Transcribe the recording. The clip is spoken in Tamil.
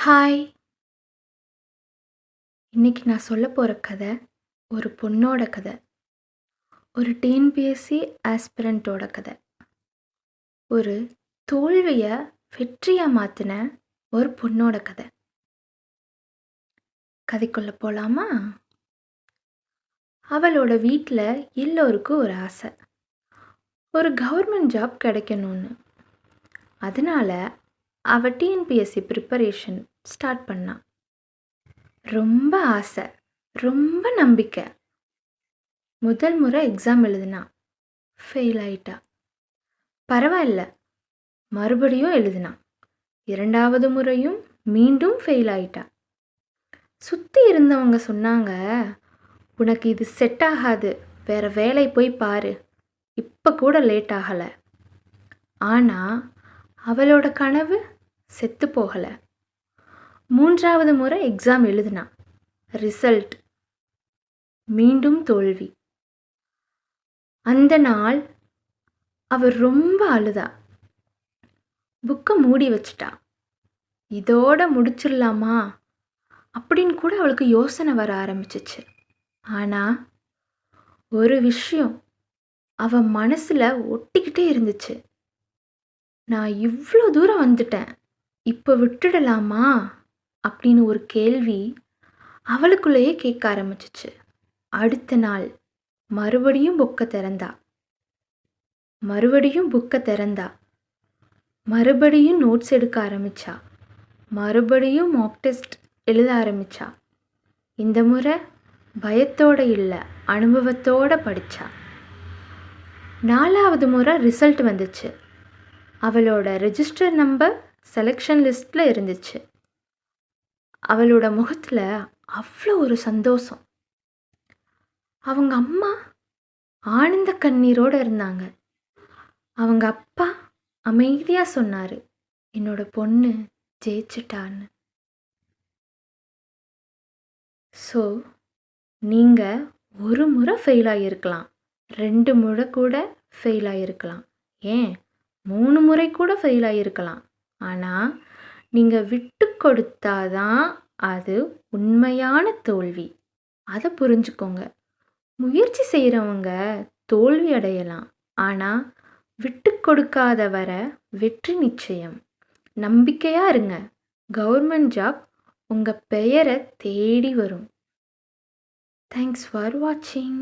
ஹாய்! இன்னைக்கு நான் சொல்லப் போற கதை, ஒரு பொண்ணோட கதை. ஒரு டிஎன்பிஎஸ்சி ஆஸ்பிரண்ட்டோட கதை. ஒரு தோல்விய வெற்றியா மாத்துன ஒரு பொண்ணோட கதை. கதைக்குள்ள போலாமா? அவளோட வீட்ல எல்லோருக்கும் ஒரு ஆசை. ஒரு கவர்மெண்ட் ஜாப் கிடைக்கணும்னு. அதனால அவ டிஎன்பிஎஸ்சி ப்ரிப்பரேஷன் ஸ்டார்ட் பண்ணா. ரொம்ப ஆசை, ரொம்ப நம்பிக்கை. முதல் முறை எக்ஸாம் எழுதினா. ஃபெயில் ஆயிட்டா. பரவாயில்ல, மறுபடியும் எழுதினா. 2வது முறையும் மீண்டும் ஃபெயில் ஆயிட்டா. சுற்றி இருந்தவங்க சொன்னாங்க, உனக்கு இது செட் ஆகாது, வேற வேலை போய் பாரு, இப்போ கூட லேட் ஆகலை. ஆனால் அவளோட கனவு செத்து போகலை. 3வது முறை எக்ஸாம் எழுதினா. ரிசல்ட் மீண்டும் தோல்வி. அந்த நாள் அவர் ரொம்ப அழுதா. புக்கை மூடி வச்சிட்டா. இதோட முடிச்சிடலாமா அப்படின்னு கூட அவளுக்கு யோசனை வர ஆரம்பிச்சிச்சு. ஆனால் ஒரு விஷயம் அவ மனசில் ஒட்டிக்கிட்டே இருந்துச்சு. நான் இவ்வளோ தூரம் வந்துட்டேன், இப்போ விட்டுடலாமா அப்படின்னு ஒரு கேள்வி அவளுக்குள்ளேயே கேட்க ஆரம்பிச்சிச்சு. அடுத்த நாள் மறுபடியும் புக்கை திறந்தா. மறுபடியும் நோட்ஸ் எடுக்க ஆரம்பிச்சா. மறுபடியும் மாக் டெஸ்ட் எழுத ஆரம்பிச்சா. இந்த முறை பயத்தோட இல்லை, அனுபவத்தோட படித்தா. 4வது முறை ரிசல்ட் வந்துச்சு. அவளோட ரெஜிஸ்டர் நம்பர் செலெக்ஷன் லிஸ்ட்டில் இருந்துச்சு. அவளோட முகத்தில் அவ்வளோ ஒரு சந்தோஷம். அவங்க அம்மா ஆனந்த கண்ணீரோடு இருந்தாங்க. அவங்க அப்பா அமைதியாக சொன்னார், என்னோட பொண்ணு ஜெயிச்சிட்டான்னு. ஸோ நீங்கள் ஒரு முறை ஃபெயில் ஆகியிருக்கலாம், 2 முறை கூட ஃபெயில் ஆகியிருக்கலாம், ஏன் 3 முறை கூட ஃபெயில் ஆகியிருக்கலாம். ஆனால் நீங்கள் விட்டு கொடுத்தாதான் அது உண்மையான தோல்வி. அதை புரிஞ்சுக்கோங்க. முயற்சி செய்கிறவங்க தோல்வி அடையலாம், ஆனால் விட்டு கொடுக்காத வர வெற்றி நிச்சயம். நம்பிக்கையாக இருங்க. கவர்மெண்ட் ஜாப் உங்கள் பெயரை தேடி வரும். தேங்க்ஸ் ஃபார் வாட்சிங்.